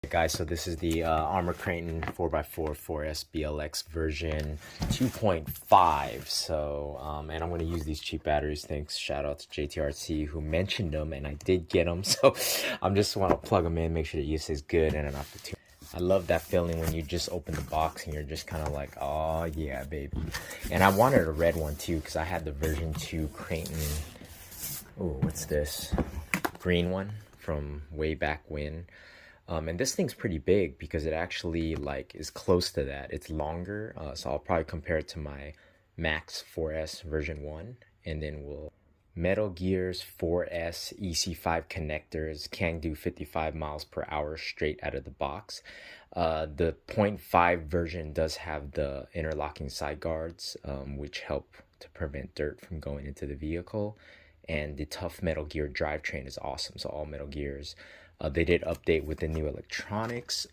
Guys, so this is the Arrma Kraton 4x4 4S BLX version 2.5. So, and I'm going to use these cheap batteries. Thanks. Shout out to JTRC who mentioned them, and I did get them. So I'm just want to plug them in, make sure the use is good, and enough for two. I love that feeling when you just open the box and you're just kind of like, oh yeah, baby. And I wanted a red one too because I had the version 2 Kraton. Oh, what's this? Green one from way back when. And this thing's pretty big because it actually like is close to that. It's longer, so I'll probably compare it to my Max 4S version 1, and then we'll Metal Gear's 4S EC5 connectors can do 55 miles per hour straight out of the box. The 0.5 version does have the interlocking side guards, which help to prevent dirt from going into the vehicle. And the tough Metal Gear drivetrain is awesome. So all Metal Gears. They did update with the new electronics.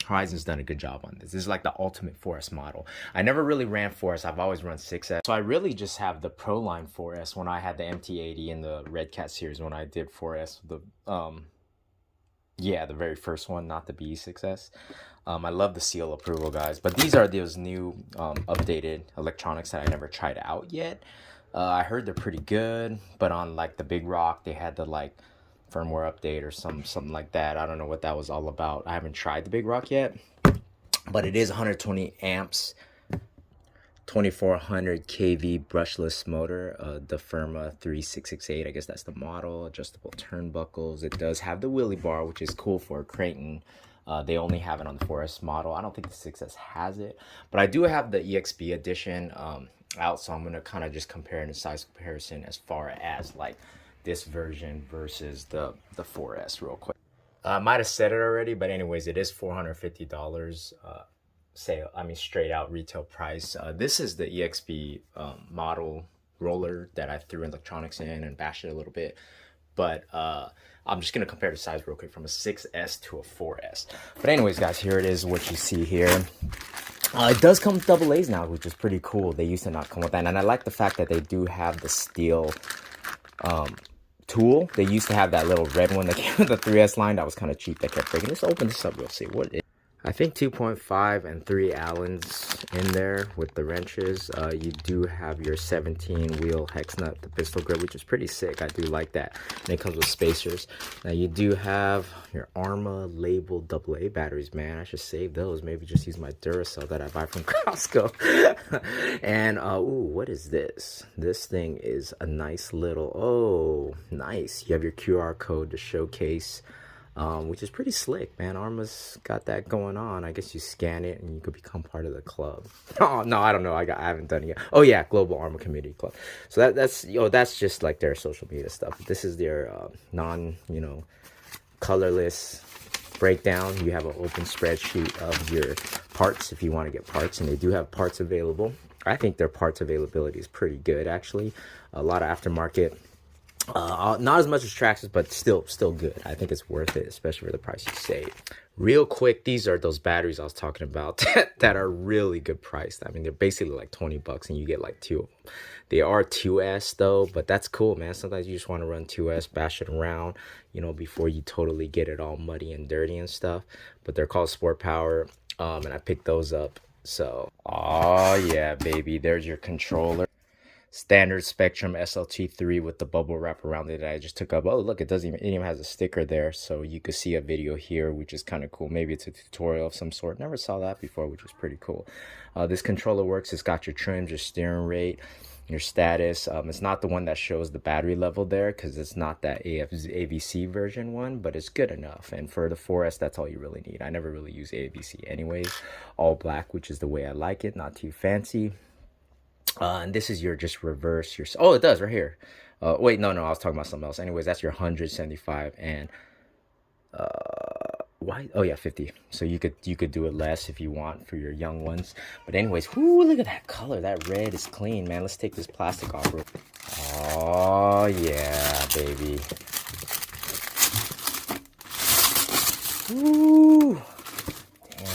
Horizon's done a good job on this. This is like the ultimate 4S model. I never really ran 4S. I've always run 6S. So I really just have the Pro Line 4S when I had the MT80 and the Red Cat series when I did 4S. Yeah, the very first one, not the BE6S. I love the seal approval, guys. But these are those new updated electronics that I never tried out yet. I heard they're pretty good, but on like the Big Rock, they had the like firmware update or something like that. I don't know what that was all about. I haven't tried the Big Rock yet, but it is 120 amps, 2400 kV brushless motor, the Arrma 3668. I guess that's the model. Adjustable turnbuckles. It does have the wheelie bar, which is cool for a Kraton. They only have it on the 4S model. I don't think the 6S has it, but I do have the EXP edition out, so I'm gonna kind of just compare in a size comparison as far as like this version versus the 4S real quick. I might have said it already, but anyways, it is $450 straight out retail price. This is the EXP model roller that I threw electronics in and bashed it a little bit, but I'm just gonna compare the size real quick from a 6S to a 4S. But anyways, guys, here it is, what you see here. It does come with AA's now, which is pretty cool. They used to not come with that, and I like the fact that they do have the steel tool. They used to have that little red one that came with the 3S line that was kind of cheap that kept breaking. Let's open this up, we'll see what it is. I think 2.5 and 3 Allens in there with the wrenches. You do have your 17 wheel hex nut, the pistol grip, which is pretty sick. I do like that. And it comes with spacers. Now you do have your Arrma labeled AA batteries, man. I should save those. Maybe just use my Duracell that I buy from Costco. And ooh, what is this? This thing is a nice little, oh, nice. You have your QR code to showcase. Which is pretty slick, man. Arrma's got that going on. I guess you scan it and you could become part of the club. Oh no, I don't know. I haven't done it yet. Oh yeah, Global Arrma Community Club. So that's just like their social media stuff. This is their colorless breakdown. You have an open spreadsheet of your parts if you want to get parts, and they do have parts available. I think their parts availability is pretty good actually. A lot of aftermarket. Not as much as Traxxas, but still good. I think it's worth it, especially for the price you save. Real quick, these are those batteries I was talking about that are really good priced. I mean, they're basically like 20 bucks and you get like 2 of them. They are 2S though, but that's cool, man. Sometimes you just want to run 2S, bash it around, you know, before you totally get it all muddy and dirty and stuff. But they're called Sport Power, and I picked those up. So, oh yeah, baby, there's your controller. Standard Spectrum SLT3 with the bubble wrap around it that I just took up. Oh, look, it even has a sticker there, so you could see a video here, which is kind of cool. Maybe it's a tutorial of some sort. Never saw that before, which was pretty cool. This controller works. It's got your trims, your steering rate, your status. It's not the one that shows the battery level there because it's not that AVC version one, but it's good enough. And for the 4S, that's all you really need. I never really use AVC anyways. All black, which is the way I like it, not too fancy. And this is your just reverse your, oh, it does right here. Wait, no, I was talking about something else. Anyways, that's your 175 and why? Oh yeah, 50. So you could do it less if you want for your young ones. But anyways, whoo, look at that color. That red is clean, man. Let's take this plastic off real quick. Oh yeah, baby. Woo. Damn,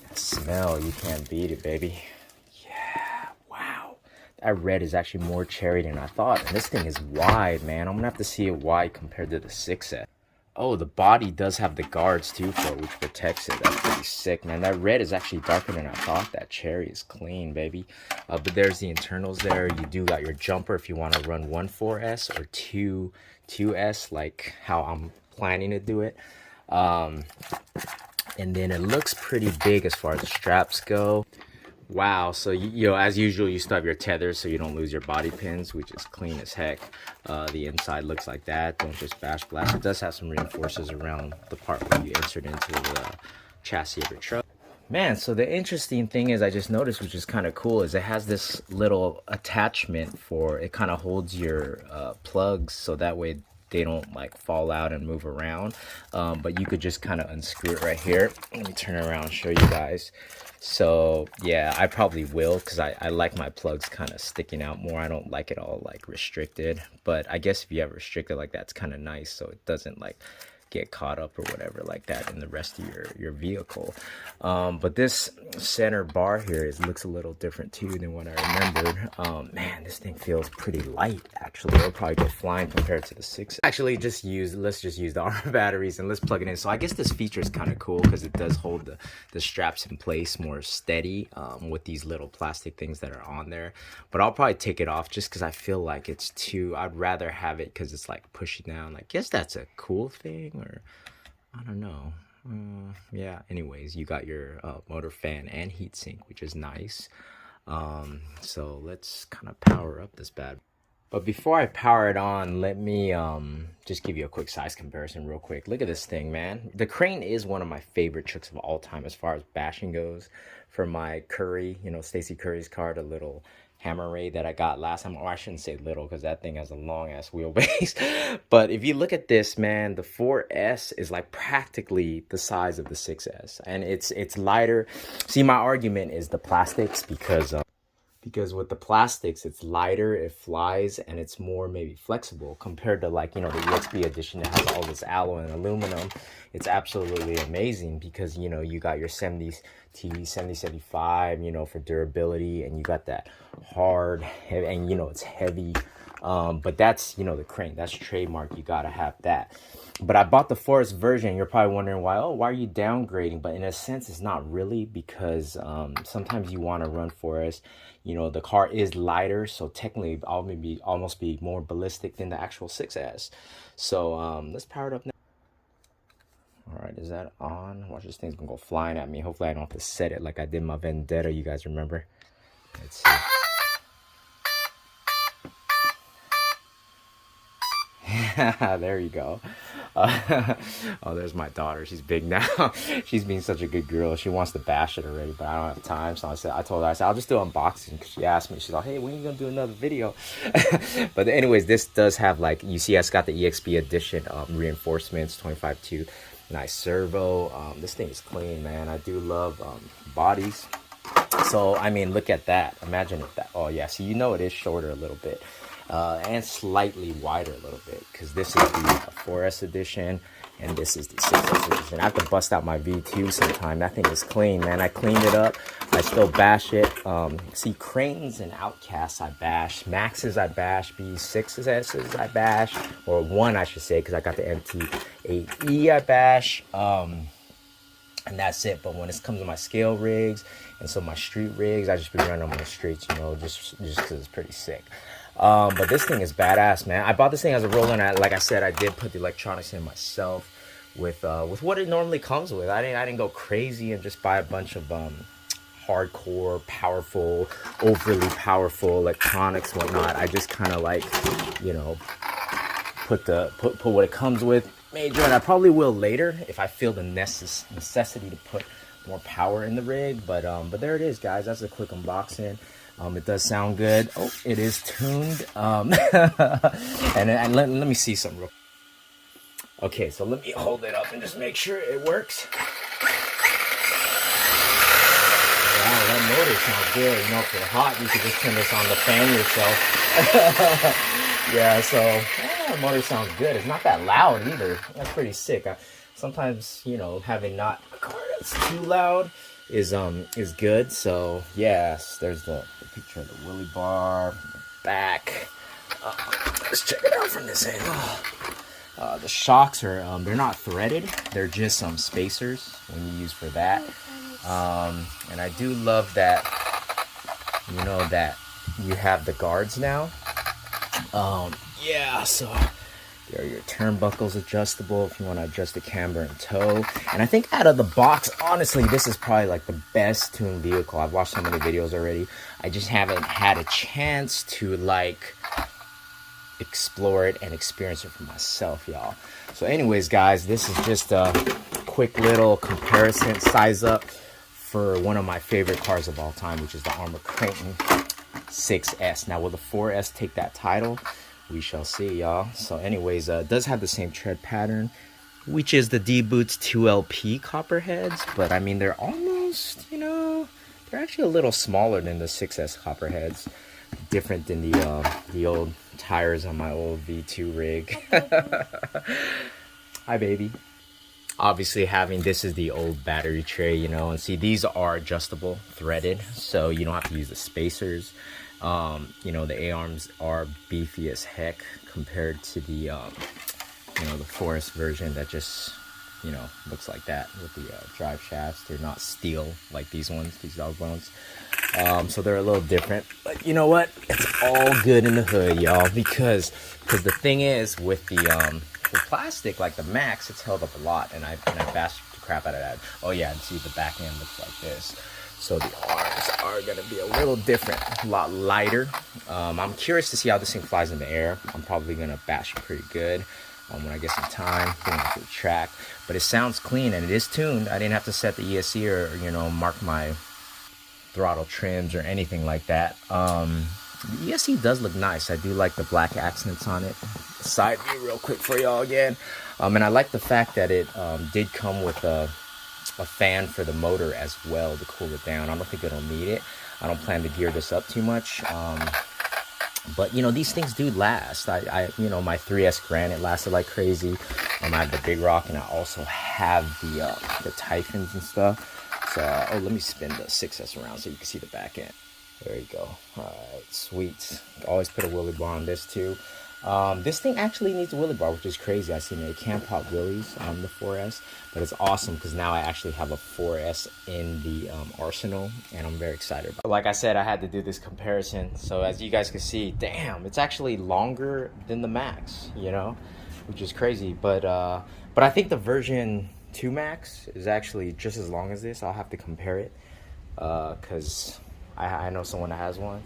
that smell, you can't beat it, baby. That red is actually more cherry than I thought. And this thing is wide, man. I'm gonna have to see it wide compared to the 6S. Oh, the body does have the guards too for it, which protects it. That's pretty sick, man. That red is actually darker than I thought. That cherry is clean, baby. But there's the internals there. You do got your jumper if you want to run 1.4S or 2.2S, like how I'm planning to do it. And then it looks pretty big as far as the straps go. Wow, so you know, as usual, you still have your tethers so you don't lose your body pins, which is clean as heck. The inside looks like that. Don't just bash blast. It does have some reinforcers around the part where you insert into the chassis of your truck. Man, so the interesting thing is I just noticed, which is kind of cool, is it has this little attachment for, it kind of holds your plugs so that way they don't like fall out and move around. But you could just kind of unscrew it right here. Let me turn it around and show you guys. So yeah, I probably will, because I like my plugs kind of sticking out more. I don't like it all like restricted, but I guess if you have restricted like that, it's kind of nice so it doesn't like get caught up or whatever like that in the rest of your vehicle. But this center bar here looks a little different too than what I remembered. Man, this thing feels pretty light actually. It'll probably go flying compared to the 6. Actually, let's just use the Arrma batteries and let's plug it in. So I guess this feature is kind of cool because it does hold the straps in place more steady with these little plastic things that are on there. But I'll probably take it off just because I feel like it's too, I'd rather have it because it's like pushing down. I guess that's a cool thing, or I don't know. Yeah, anyways, you got your motor fan and heatsink, which is nice. So let's kind of power up this bad. But before I power it on, let me just give you a quick size comparison real quick. Look at this thing, man. The Crane is one of my favorite trucks of all time as far as bashing goes. For my Curry, you know, Stacey Curry's car, the little Hammer Ray that I got last time. Or I shouldn't say little, because that thing has a long ass wheelbase. But if you look at this, man, the 4S is like practically the size of the 6S, and it's lighter. See, my argument is the plastics, because with the plastics, it's lighter, it flies, and it's more maybe flexible compared to, like, you know, the EXP edition that has all this alloy and aluminum. It's absolutely amazing because, you know, you got your 70 75, you know, for durability, and you got that hard, heavy, and, you know, it's heavy. But that's, you know, the Crane, that's trademark. You gotta have that. But I bought the Forest version. You're probably wondering why. Oh, why are you downgrading? But in a sense, it's not really, because sometimes you want to run Forest. You know, the car is lighter, so technically I'll maybe almost be more ballistic than the actual 6S. So let's power it up now. All right, is that on? Watch, this thing's gonna go flying at me. Hopefully I don't have to set it like I did my Vendetta. You guys remember? Let's see. There you go. Oh, there's my daughter. She's big now. She's being such a good girl. She wants to bash it already, but I don't have time. So I told her, I'll just do unboxing, because she asked me. She's like, hey, when are you gonna do another video? But anyways, this does have, like, you see, it's got the EXP edition reinforcements, 25.2, nice servo. This thing is clean, man. I do love bodies. So I mean, look at that. Imagine if that. Oh yeah, so you know it is shorter a little bit. And slightly wider a little bit, because this is the 4S edition and this is the 6S edition. I have to bust out my V2 sometime. That thing is clean, man. I cleaned it up. I still bash it. See, Cranes and Outcasts I bash. Maxes I bash. B6s I bash. Or 1, I should say, because I got the MT8E I bash. And that's it. But when it comes to my scale rigs and so my street rigs, I just be running on the streets, you know, just because it's pretty sick. But this thing is badass, man. I bought this thing as a roller, and like I said, I did put the electronics in myself with what it normally comes with. I didn't go crazy and just buy a bunch of hardcore, powerful, overly powerful electronics, whatnot. I just kind of, like, you know, put what it comes with. Major, and I probably will later if I feel the necessity to put more power in the rig. But there it is, guys. That's a quick unboxing. It does sound good. Oh, it is tuned. And let me see something real. Okay, so let me hold it up and just make sure it works. Wow, that motor sounds good. You know, if you're hot, you could just turn this on the fan yourself. Yeah, so motor sounds good. It's not that loud either. That's pretty sick. Sometimes, you know, having not a car that's too loud is good. So yes, there's the picture of the wheelie bar from the back. Let's check it out from this angle. The shocks are they're not threaded, they're just some spacers when you use for that. And I do love that, you know, that you have the guards now. Yeah, so there are your turnbuckles adjustable if you want to adjust the camber and toe. And I think out of the box, honestly, this is probably like the best tuned vehicle. I've watched so many videos already. I just haven't had a chance to like explore it and experience it for myself, y'all. So anyways, guys, this is just a quick little comparison size up for one of my favorite cars of all time, which is the Arrma Kraton 6S. Now, will the 4S take that title? We shall see, y'all. So anyways, it does have the same tread pattern, which is the D-Boots 2LP copperheads, but I mean, they're almost, you know, they're actually a little smaller than the 6S copperheads. Different than the old tires on my old V2 rig. Hi, baby. Obviously, having this is the old battery tray, you know, and see, these are adjustable, threaded, so you don't have to use the spacers. You know, the A-arms are beefy as heck compared to the, you know, the Forest version that just, you know, looks like that with the drive shafts. They're not steel like these ones, these dog bones. So they're a little different, but you know what? It's all good in the hood, y'all, because the thing is with the plastic, like the Max, it's held up a lot, and I bashed the crap out of that. Oh yeah, and see the back end looks like this. So the arms are going to be a little different, a lot lighter. I'm curious to see how this thing flies in the air. I'm probably going to bash it pretty good when I get some time, going to the track. But it sounds clean, and it is tuned. I didn't have to set the ESC or, you know, mark my throttle trims or anything like that. The ESC does look nice. I do like the black accents on it. Side view real quick for y'all again. And I like the fact that it did come with a fan for the motor as well to cool it down. I don't think it'll need it. I don't plan to gear this up too much. But you know, these things do last. I you know, my 3S Granite lasted like crazy. I have the Big Rock, and I also have the Typhons and stuff. So oh, let me spin the 6S around so you can see the back end. There you go. All right, sweet. Always put a wheelie bar on this too. This thing actually needs a wheelie bar, which is crazy. I seen it can pop wheelies on the 4S, but it's awesome because now I actually have a 4S in the arsenal, and I'm very excited about it. Like I said, I had to do this comparison, so as you guys can see, damn, it's actually longer than the Max, you know, which is crazy. But I think the version 2 Max is actually just as long as this. I'll have to compare it because I know someone that has one.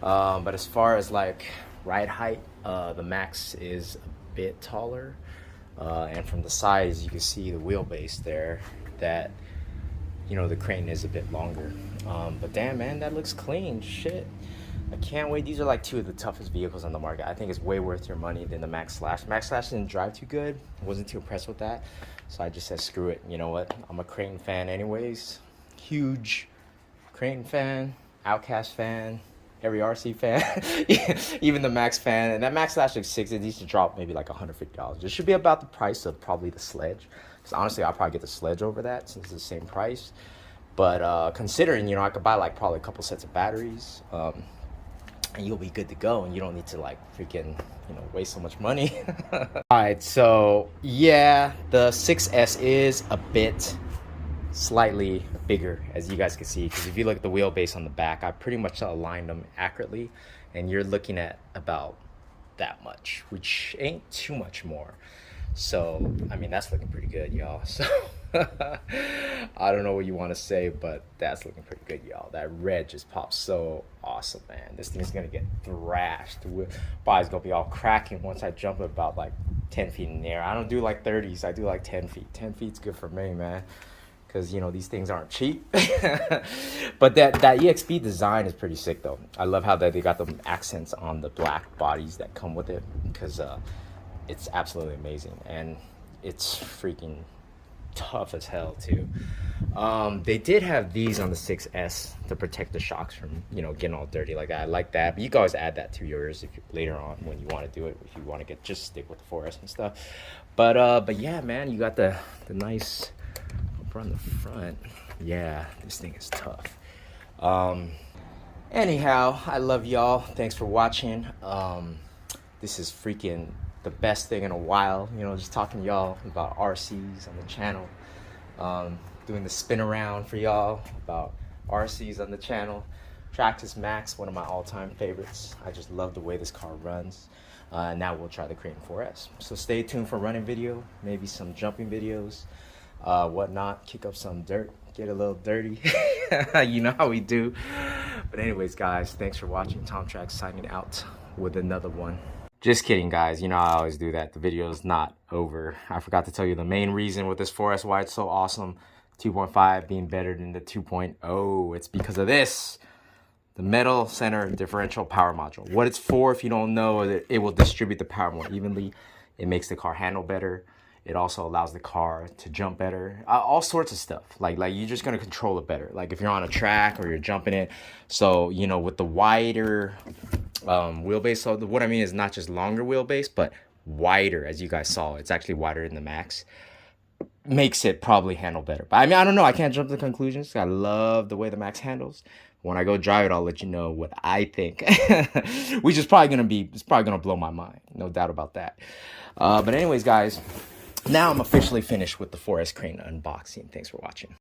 But as far as like ride height, the Max is a bit taller, and from the sides you can see the wheelbase there that, you know, the Kraton is a bit longer. But damn, man, that looks clean. Shit, I can't wait. These are like two of the toughest vehicles on the market. I think it's way worth your money than the Max Slash. Max Slash didn't drive too good. I wasn't too impressed with that, so I just said screw it. You know what, I'm a Kraton fan anyways. Huge Kraton fan, Outcast fan, every RC fan, even the Max fan. And that Max Slash X6, it needs to drop maybe like $150. It should be about the price of probably the Sledge, because honestly I'll probably get the Sledge over that since it's the same price. But considering, you know, I could buy like probably a couple sets of batteries, and you'll be good to go, and you don't need to like freaking, you know, waste so much money. All right, so yeah, the 6S is a bit slightly bigger, as you guys can see, because if you look at the wheelbase on the back, I pretty much aligned them accurately, and you're looking at about that much, which ain't too much more. So I mean, that's looking pretty good, y'all. So I don't know what you want to say, but that's looking pretty good, y'all. That red just pops so awesome, man. This thing's gonna get thrashed. Body's gonna be all cracking once I jump about like 10 feet in the air. I don't do like 30s, I do like 10 feet. 10 feet's good for me, man, because, you know, these things aren't cheap. But that EXP design is pretty sick, though. I love how they got the accents on the black bodies that come with it, because it's absolutely amazing, and it's freaking tough as hell too. They did have these on the 6S to protect the shocks from, you know, getting all dirty like that. I like that, but you can always add that to yours if you, later on when you want to do it, if you want to get just stick with the 4S and stuff. But yeah, man, you got the nice on the front. Yeah, this thing is tough. Anyhow, I love y'all. Thanks for watching. This is freaking the best thing in a while. You know, just talking to y'all about RCs on the channel. Doing the spin around for y'all about RCs on the channel. Traxxas Max, one of my all-time favorites. I just love the way this car runs. Now we'll try the Kraton 4S. So stay tuned for running video, maybe some jumping videos, whatnot. Kick up some dirt, get a little dirty. You know how we do. But anyways, guys, thanks for watching. Tom Trax signing out with another one. Just kidding, guys. You know I always do that. The video is not over. I forgot to tell you the main reason with this 4S why it's so awesome. 2.5 being better than the 2.0. It's because of this. The metal center differential power module. What it's for, if you don't know, it will distribute the power more evenly. It makes the car handle better. It also allows the car to jump better. All sorts of stuff. Like you're just gonna control it better. Like if you're on a track or you're jumping it. So, you know, with the wider wheelbase. So what I mean is not just longer wheelbase, but wider, as you guys saw. It's actually wider than the Max. Makes it probably handle better. But I mean, I don't know. I can't jump to conclusions. I love the way the Max handles. When I go drive it, I'll let you know what I think. Which is probably it's probably gonna blow my mind. No doubt about that. But anyways, guys, now I'm officially finished with the 4S Kraton unboxing. Thanks for watching.